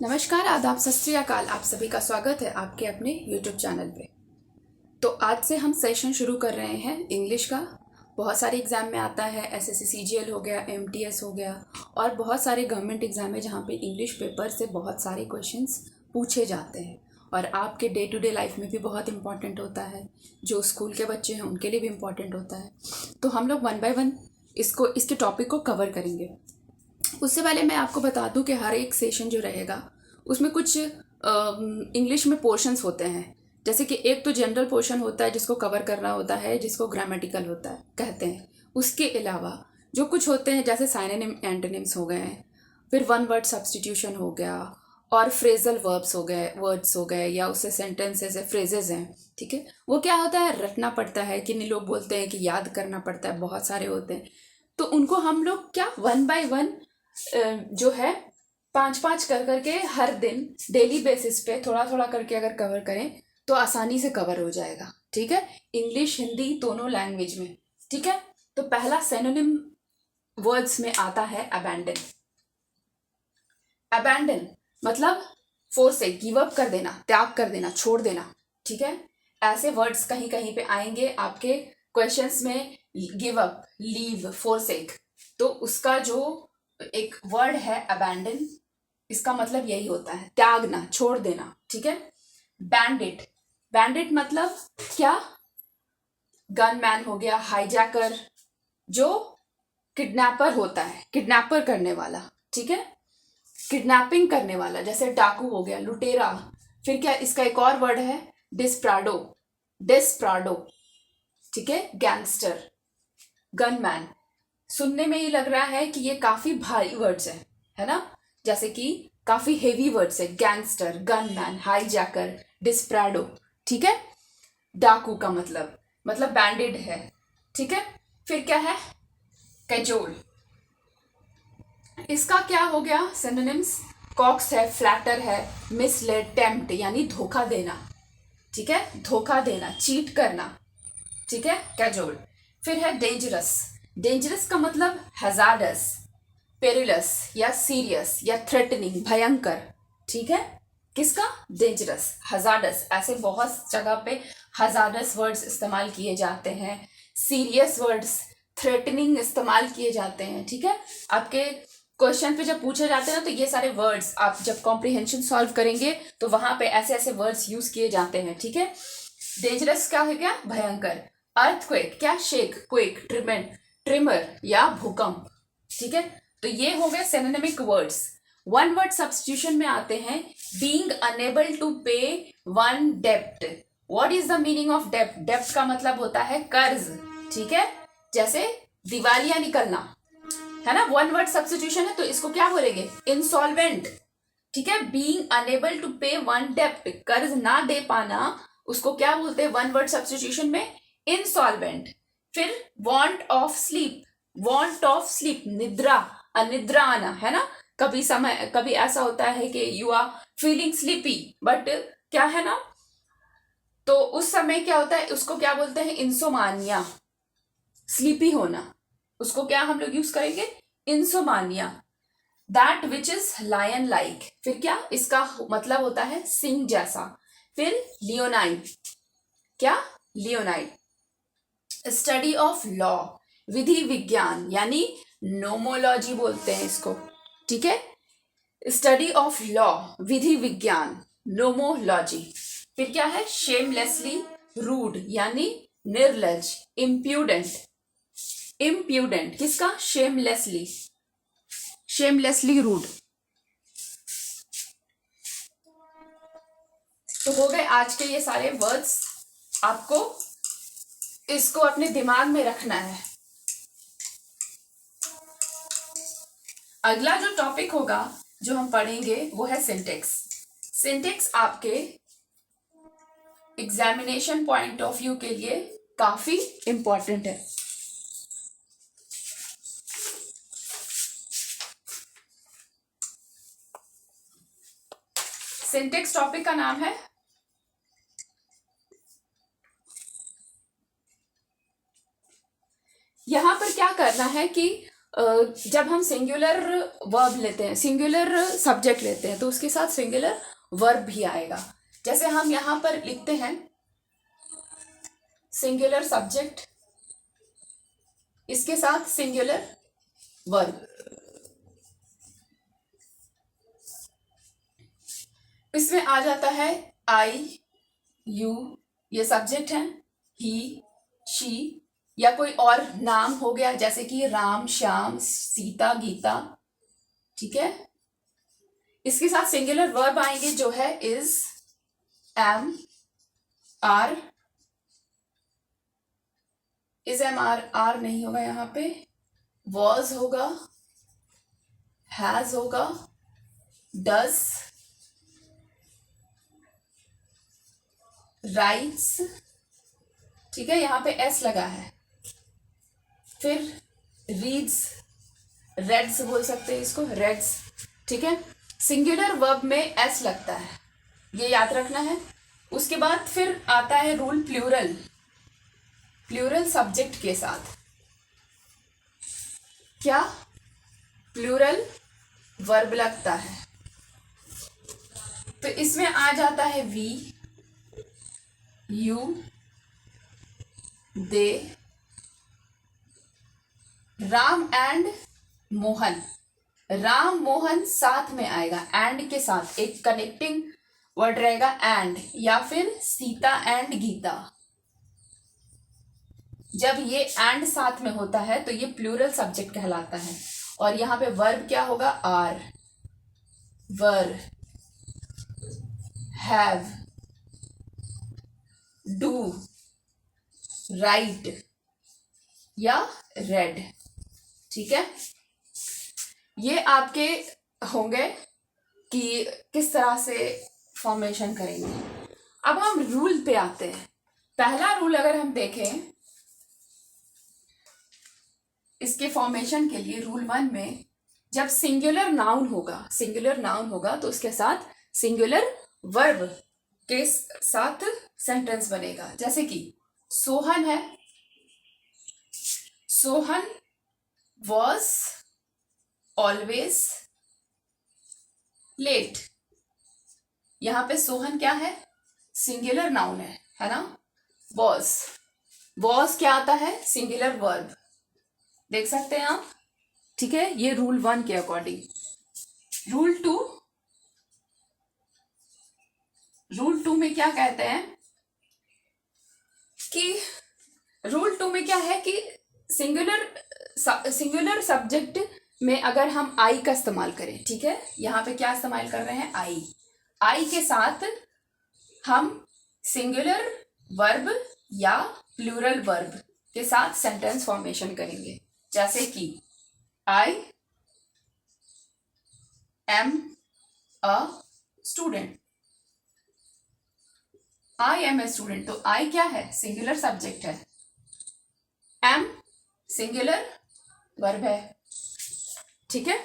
नमस्कार, आदाब, सत श्री अकाल। आप सभी का स्वागत है आपके अपने YouTube चैनल पे। तो आज से हम सेशन शुरू कर रहे हैं इंग्लिश का। बहुत सारे एग्ज़ाम में आता है, एसएससी सीजीएल हो गया, एमटीएस हो गया और बहुत सारे गवर्नमेंट एग्ज़ाम है जहाँ पे इंग्लिश पेपर से बहुत सारे क्वेश्चंस पूछे जाते हैं और आपके डे टू डे लाइफ में भी बहुत इंपॉर्टेंट होता है। जो स्कूल के बच्चे हैं उनके लिए भी इम्पॉर्टेंट होता है। तो हम लोग वन बाय वन इसके टॉपिक को कवर करेंगे। उससे पहले मैं आपको बता दूं कि हर एक सेशन जो रहेगा उसमें कुछ इंग्लिश में पोर्शंस होते हैं। जैसे कि एक तो जनरल पोर्शन होता है जिसको कवर करना होता है, जिसको ग्रामेटिकल होता है कहते हैं। उसके अलावा जो कुछ होते हैं जैसे साइनोनिम एंटोनिम्स हो गए, फिर वन वर्ड सब्स्टिट्यूशन हो गया और फ्रेजल वर्ड्स हो गए या उससे सेंटेंसेस है, फ्रेजेस हैं। ठीक है, वो क्या होता है, रटना पड़ता है। किन्हीं लोग बोलते हैं कि याद करना पड़ता है, बहुत सारे होते हैं। तो उनको हम लोग क्या वन बाय वन जो है 5-5 कर करके हर दिन डेली बेसिस पे थोड़ा थोड़ा करके अगर कवर करें तो आसानी से कवर हो जाएगा। ठीक है, इंग्लिश हिंदी दोनों लैंग्वेज में। ठीक है, तो पहला सिनोनिम वर्ड्स में आता है अबैंडन। अबैंडन मतलब फोर्स से गिव अप कर देना, त्याग कर देना, छोड़ देना। ठीक है, ऐसे वर्ड्स कहीं कहीं पे आएंगे आपके क्वेश्चंस में। गिव अप, लीव, फोरसेक, तो उसका जो एक वर्ड है अबैंडन, इसका मतलब यही होता है त्यागना, छोड़ देना। ठीक है, बैंडिट, बैंडिट मतलब क्या, गनमैन हो गया, हाईजैकर, जो किडनैपर होता है, किडनैपर करने वाला। ठीक है, किडनैपिंग करने वाला, जैसे डाकू हो गया, लुटेरा। फिर क्या, इसका एक और वर्ड है डिस्प्राडो, डिस्प्राडो। ठीक है, गैंगस्टर, गनमैन। सुनने में ये लग रहा है कि ये काफी भारी वर्ड्स है ना, जैसे कि काफी हेवी वर्ड्स है, गैंगस्टर, गनमैन, हाईजैकर, डिस्प्राडो। ठीक है, डाकू का मतलब बैंडेड है। ठीक है, फिर क्या है, कैजोल। इसका क्या हो गया सिनोनिम्स, कॉक्स है, फ्लैटर है, मिसलेड, टेम्प्ट यानी धोखा देना। ठीक है, धोखा देना, चीट करना। ठीक है, कैजोल। फिर है डेंजरस, डेंजरस का मतलब हैजार्डस, पेरिलस या सीरियस या थ्रेटनिंग, भयंकर। ठीक है, किसका, डेंजरस, हजार्डस। ऐसे बहुत जगह पे हजार्डस वर्ड्स इस्तेमाल किए जाते हैं, सीरियस वर्ड्स, थ्रेटनिंग इस्तेमाल किए जाते हैं। ठीक है, आपके क्वेश्चन पे जब पूछे जाते हैं ना, तो ये सारे वर्ड्स आप जब कॉम्प्रिहेंशन सॉल्व करेंगे तो वहां पे ऐसे ऐसे वर्ड्स यूज किए जाते हैं। ठीक है, डेंजरस क्या है, क्या, भयंकर। अर्थक्वेक क्या, शेक, क्वेक, ट्रिमर या भूकंप। ठीक है, तो ये हो गए सिनोनिमिक वर्ड्स। वन वर्ड सब्स्टिट्यूशन में आते हैं, बीइंग अनेबल टू पे one dept. What is the meaning of डेप्ट, डेप्ट का मतलब होता है कर्ज। ठीक है, जैसे दिवालिया निकलना है ना, वन वर्ड सब्स्टिट्यूशन है, तो इसको क्या बोलेंगे, इंसॉल्वेंट। ठीक है, बीइंग अनेबल टू पे वन डेप्ट, कर्ज ना दे पाना, उसको क्या बोलते हैं वन वर्ड सब्स्टिट्यूशन में, इंसॉल्वेंट। फिर want of sleep, want of sleep, निद्रा, अनिद्रा आना, है ना। कभी ऐसा होता है कि you are feeling sleepy, but क्या है ना, तो उस समय क्या होता है, उसको क्या बोलते हैं, इंसोमानिया, स्लीपी होना, उसको क्या हम लोग यूज करेंगे, insomnia. That which is lion like, फिर क्या, इसका मतलब होता है सिंह जैसा। फिर लियोनाइड, क्या, लियोनाइड। स्टडी ऑफ लॉ, विधि विज्ञान यानी नोमोलॉजी बोलते हैं इसको। ठीक है, स्टडी ऑफ लॉ, विधि विज्ञान, नोमोलॉजी। फिर क्या है, शेमलेसली रूड यानी निर्लज, इम्प्यूडेंट, इम्प्यूडेंट किसका, शेमलेसली, शेमलेसली रूड। तो हो गए आज के ये सारे वर्ड्स, आपको इसको अपने दिमाग में रखना है। अगला जो टॉपिक होगा जो हम पढ़ेंगे वो है सिंटेक्स। सिंटेक्स आपके एग्जामिनेशन पॉइंट ऑफ व्यू के लिए काफी इंपॉर्टेंट है। सिंटेक्स टॉपिक का नाम है, यहां पर क्या करना है कि जब हम सिंगुलर वर्ब लेते हैं, सिंगुलर सब्जेक्ट लेते हैं, तो उसके साथ सिंगुलर वर्ब भी आएगा। जैसे हम यहाँ पर लिखते हैं सिंगुलर सब्जेक्ट, इसके साथ सिंगुलर वर्ब। इसमें आ जाता है आई, यू, ये सब्जेक्ट हैं, ही, शी, या कोई और नाम हो गया जैसे कि राम, श्याम, सीता, गीता। ठीक है, इसके साथ सिंगुलर वर्ब आएंगे जो है is, am, are, is, am, are नहीं होगा यहाँ पे, वॉज होगा, हैज होगा, डज, राइट्स। ठीक है, यहाँ पे एस लगा है। फिर रीड्स, रेड्स बोल सकते हैं इसको, रेड्स। ठीक है, सिंगुलर वर्ब में एस लगता है, ये याद रखना है। उसके बाद फिर आता है रूल प्लूरल, प्लूरल सब्जेक्ट के साथ क्या प्लूरल वर्ब लगता है। तो इसमें आ जाता है we, you, they, Ram and Mohan. Ram Mohan साथ में आएगा, एंड के साथ एक कनेक्टिंग वर्ड रहेगा एंड, या फिर सीता एंड गीता। जब ये एंड साथ में होता है तो ये प्लूरल सब्जेक्ट कहलाता है। और यहां पे वर्ब क्या होगा, are, were, have, do, write या रेड। ठीक है, ये आपके होंगे कि किस तरह से फॉर्मेशन करेंगे। अब हम रूल पे आते हैं। पहला रूल अगर हम देखें इसके फॉर्मेशन के लिए, रूल 1 में जब सिंगुलर नाउन होगा, सिंगुलर नाउन होगा तो उसके साथ सिंगुलर वर्ब के साथ सेंटेंस बनेगा। जैसे कि सोहन है, सोहन वॉज ऑलवेज लेट। यहां पे सोहन क्या है, सिंगुलर नाउन है ना। वॉज, वॉज क्या आता है, सिंगुलर वर्ब, देख सकते हैं आप। ठीक है, ये रूल 1 के अकॉर्डिंग। रूल 2, रूल 2 में क्या कहते हैं कि रूल 2 में क्या है कि सिंगुलर सब्जेक्ट में अगर हम आई का इस्तेमाल करें, ठीक है, यहाँ पे क्या इस्तेमाल कर रहे हैं, आई, आई के साथ हम सिंगुलर वर्ब या प्लूरल वर्ब के साथ सेंटेंस फॉर्मेशन करेंगे। जैसे कि I am a student, I am a student, तो आई क्या है, सिंगुलर सब्जेक्ट है, एम सिंगुलर वर्ब है। ठीक है,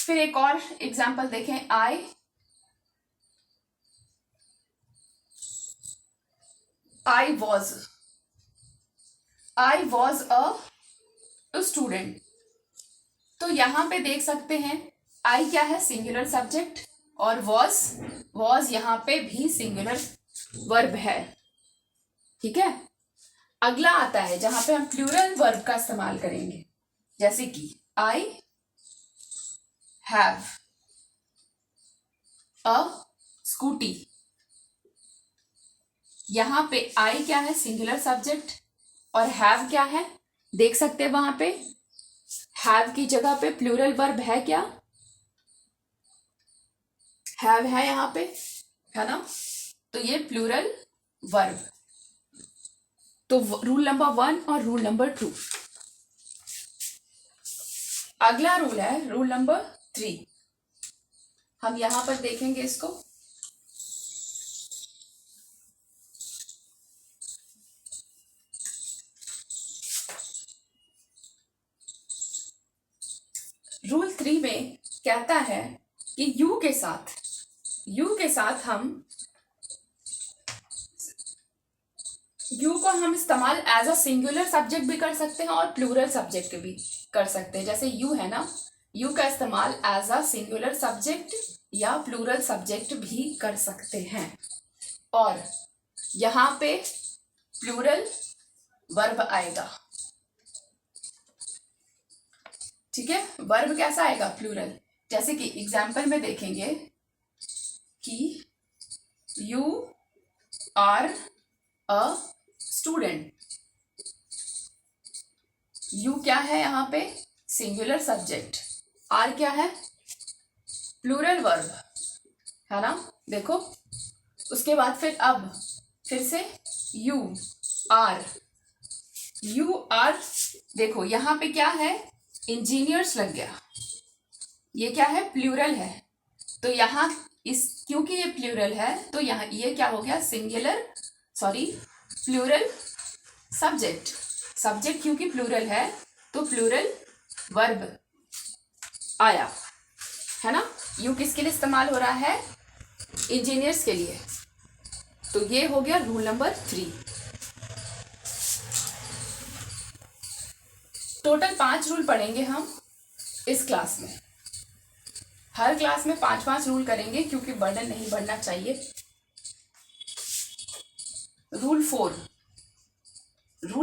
फिर एक और एग्जांपल देखें, आई वॉज अ स्टूडेंट। तो यहां पे देख सकते हैं आई क्या है, सिंगुलर सब्जेक्ट, और वॉज यहां पे भी सिंगुलर वर्ब है। ठीक है, अगला आता है जहां पे हम प्लूरल वर्ब का इस्तेमाल करेंगे। जैसे कि आई हैव अ स्कूटी। यहां पे आई क्या है, सिंगुलर सब्जेक्ट, और हैव क्या है, देख सकते हैं वहां पे हैव की जगह पे प्लूरल वर्ब है क्या, हैव है यहां पे, है ना। तो ये प्लूरल वर्ब। तो रूल नंबर 1 और रूल नंबर 2। अगला रूल है रूल नंबर 3। हम यहां पर देखेंगे इसको। रूल 3 में कहता है कि यू के साथ हम यू को हम इस्तेमाल एज अ सिंगुलर सब्जेक्ट भी कर सकते हैं और प्लूरल सब्जेक्ट भी। कर सकते हैं। जैसे यू है ना, यू का इस्तेमाल एज अ सिंगुलर सब्जेक्ट या प्लूरल सब्जेक्ट भी कर सकते हैं। और यहाँ पे प्लूरल वर्ब आएगा, ठीक है। वर्ब कैसा आएगा? प्लूरल। जैसे कि एग्जाम्पल में देखेंगे कि you are a student. You क्या है यहाँ पे? Singular subject. आर क्या है? प्लूरल वर्ब है ना। देखो, उसके बाद फिर से यू आर। देखो यहाँ पे क्या है? इंजीनियर्स लग गया। ये क्या है? प्लूरल है। तो यहाँ क्योंकि ये प्लूरल है तो यहाँ ये क्या हो गया? प्लूरल सब्जेक्ट क्योंकि प्लूरल है तो प्लूरल वर्ब आया, है ना। यू किसके लिए इस्तेमाल हो रहा है? इंजीनियर्स के लिए। तो ये हो गया रूल नंबर 3। टोटल 5 रूल पढ़ेंगे हम इस क्लास में। हर क्लास में 5-5 रूल करेंगे क्योंकि बर्डन नहीं बढ़ना चाहिए। रूल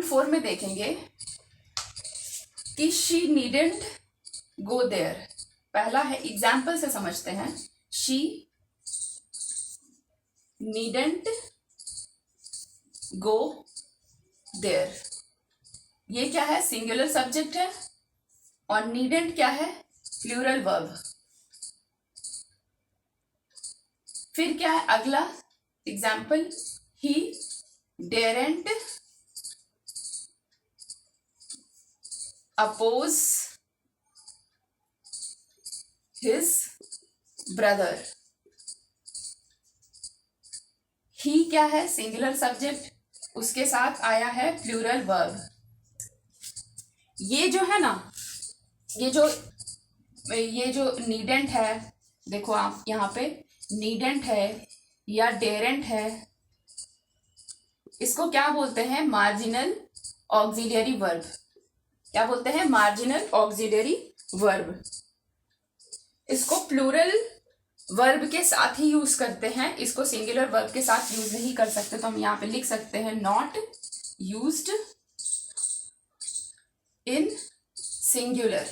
4 में देखेंगे कि शी नीडेंट गो देयर। पहला है, एग्जाम्पल से समझते हैं। She needn't go there. ये क्या है? सिंगुलर सब्जेक्ट है। और नीडेंट क्या है? Plural verb. फिर क्या है अगला example? He daren't oppose his brother. He क्या है? सिंगुलर सब्जेक्ट, उसके साथ आया है प्लूरल वर्ब। ये जो है ना, ये जो नीडेंट है, देखो आप यहाँ पे नीडेंट है या डेरेंट है, इसको क्या बोलते हैं? Marginal auxiliary verb. क्या बोलते हैं? Marginal auxiliary verb. इसको प्लूरल वर्ब के साथ ही यूज करते हैं, इसको सिंगुलर वर्ब के साथ यूज नहीं कर सकते। तो हम यहाँ पे लिख सकते हैं नॉट यूज्ड इन सिंगुलर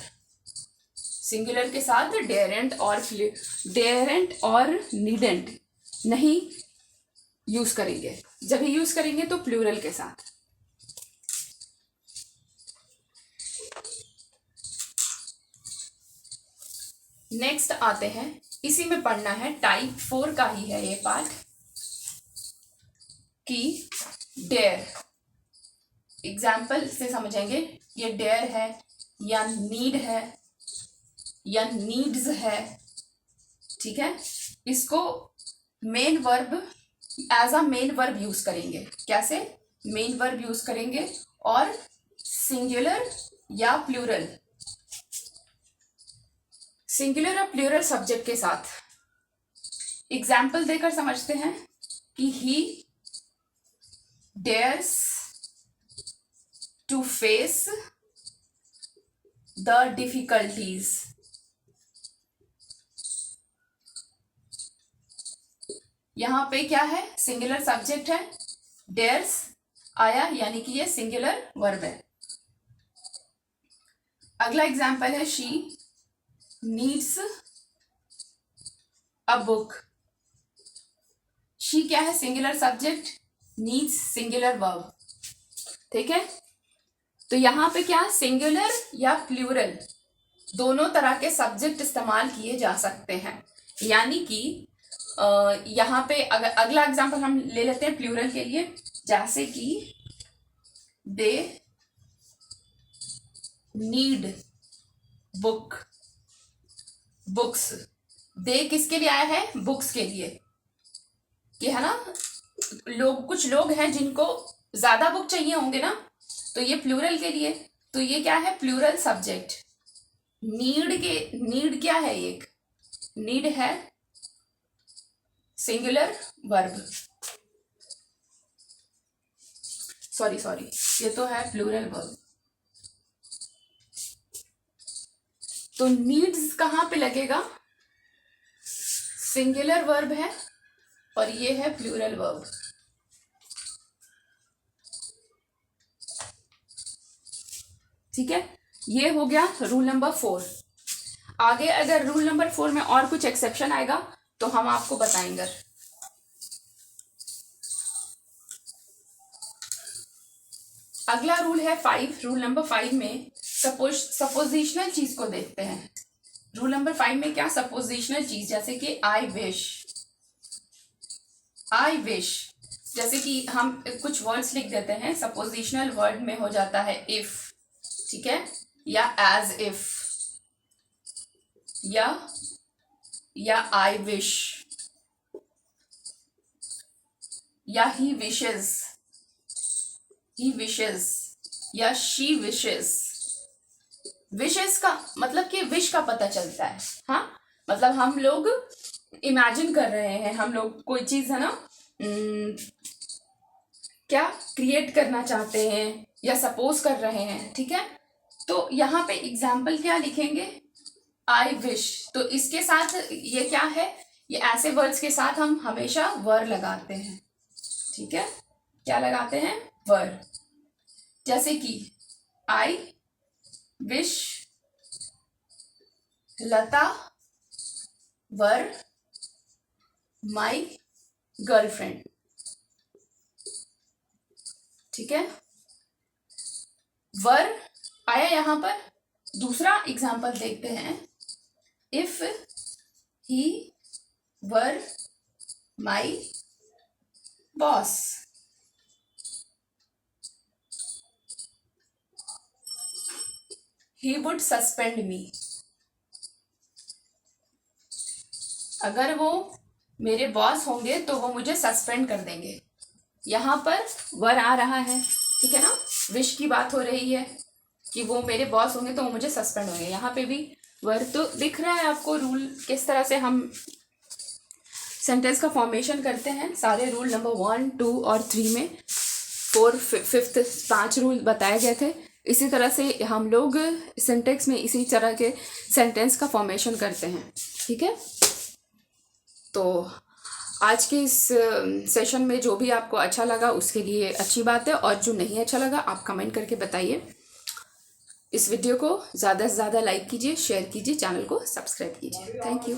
के साथ डेरेंट और नीडेंट नहीं यूज करेंगे। जब ही यूज करेंगे तो प्लूरल के साथ। नेक्स्ट आते हैं, इसी में पढ़ना है, टाइप 4 का ही है ये पार्ट, कि डेयर। एग्जाम्पल से समझेंगे। ये डेयर है या नीड है या नीड्स है, ठीक है। इसको main verb as a main verb use करेंगे। कैसे? मेन वर्ब यूज करेंगे और सिंगुलर या प्लूरल सब्जेक्ट के साथ। एग्जाम्पल देकर समझते हैं कि he dares to face the difficulties. यहां पे क्या है? सिंगुलर सब्जेक्ट है, डेयर्स आया यानी कि ये सिंगुलर वर्ब है। अगला एग्जाम्पल है, she needs a book. She क्या है? Singular subject, needs singular verb, ठीक है। तो यहां पे क्या? सिंगुलर या प्लूरल दोनों तरह के सब्जेक्ट इस्तेमाल किए जा सकते हैं। यानी कि यहाँ पे अगर अगला एग्जाम्पल हम ले लेते हैं प्लूरल के लिए, जैसे कि दे नीड बुक्स। दे किसके लिए आया है? बुक्स के लिए, ये है ना। कुछ लोग हैं जिनको ज्यादा बुक चाहिए होंगे ना, तो ये प्लूरल के लिए। तो ये क्या है? Plural subject. नीड क्या है? एक नीड है सिंगुलर वर्ब, सॉरी ये तो है प्लूरल वर्ब। तो नीड्स कहाँ पे लगेगा? सिंगुलर वर्ब है और ये है प्लूरल वर्ब। ठीक है, ये हो गया रूल नंबर 4। आगे अगर रूल नंबर 4 में और कुछ एक्सेप्शन आएगा तो हम आपको बताएंगे। अगला रूल है 5। रूल नंबर 5 में सपोजिशनल चीज को देखते हैं। रूल नंबर 5 में क्या? सपोजिशनल चीज, जैसे कि आई विश, जैसे कि हम कुछ वर्ड्स लिख देते हैं, सपोजिशनल वर्ड में हो जाता है इफ, ठीक है, या एज इफ, या आई विश, या ही विशेस, या शी विशेस। विशेस का मतलब कि विश का पता चलता है। हाँ, मतलब हम लोग इमेजिन कर रहे हैं, हम लोग कोई चीज है ना क्या क्रिएट करना चाहते हैं या सपोज कर रहे हैं, ठीक है। तो यहाँ पे एग्जाम्पल क्या लिखेंगे? I wish. तो इसके साथ ये क्या है? ये ऐसे वर्ड्स के साथ हम हमेशा वर लगाते हैं, ठीक है। क्या लगाते हैं? वर। जैसे कि I wish Lata were my girlfriend, ठीक है। वर आया यहां पर। दूसरा एग्जाम्पल देखते हैं। If he were my boss, he would suspend me. अगर वो मेरे बॉस होंगे तो वो मुझे सस्पेंड कर देंगे। यहाँ पर वर आ रहा है, ठीक है ना। विश की बात हो रही है कि वो मेरे बॉस होंगे तो वो मुझे सस्पेंड होंगे। यहाँ पे भी वर तो दिख रहा है आपको। रूल किस तरह से हम सेंटेंस का फॉर्मेशन करते हैं। सारे रूल नंबर 1, 2 और 3 में 4, 5th 5 रूल बताए गए थे। इसी तरह से हम लोग सिंटेक्स में इसी तरह के सेंटेंस का फॉर्मेशन करते हैं, ठीक है। तो आज के इस सेशन में जो भी आपको अच्छा लगा उसके लिए अच्छी बात है, और जो नहीं अच्छा लगा आप कमेंट करके बताइए। इस वीडियो को ज़्यादा से ज़्यादा लाइक कीजिए, शेयर कीजिए, चैनल को सब्सक्राइब कीजिए। Thank you.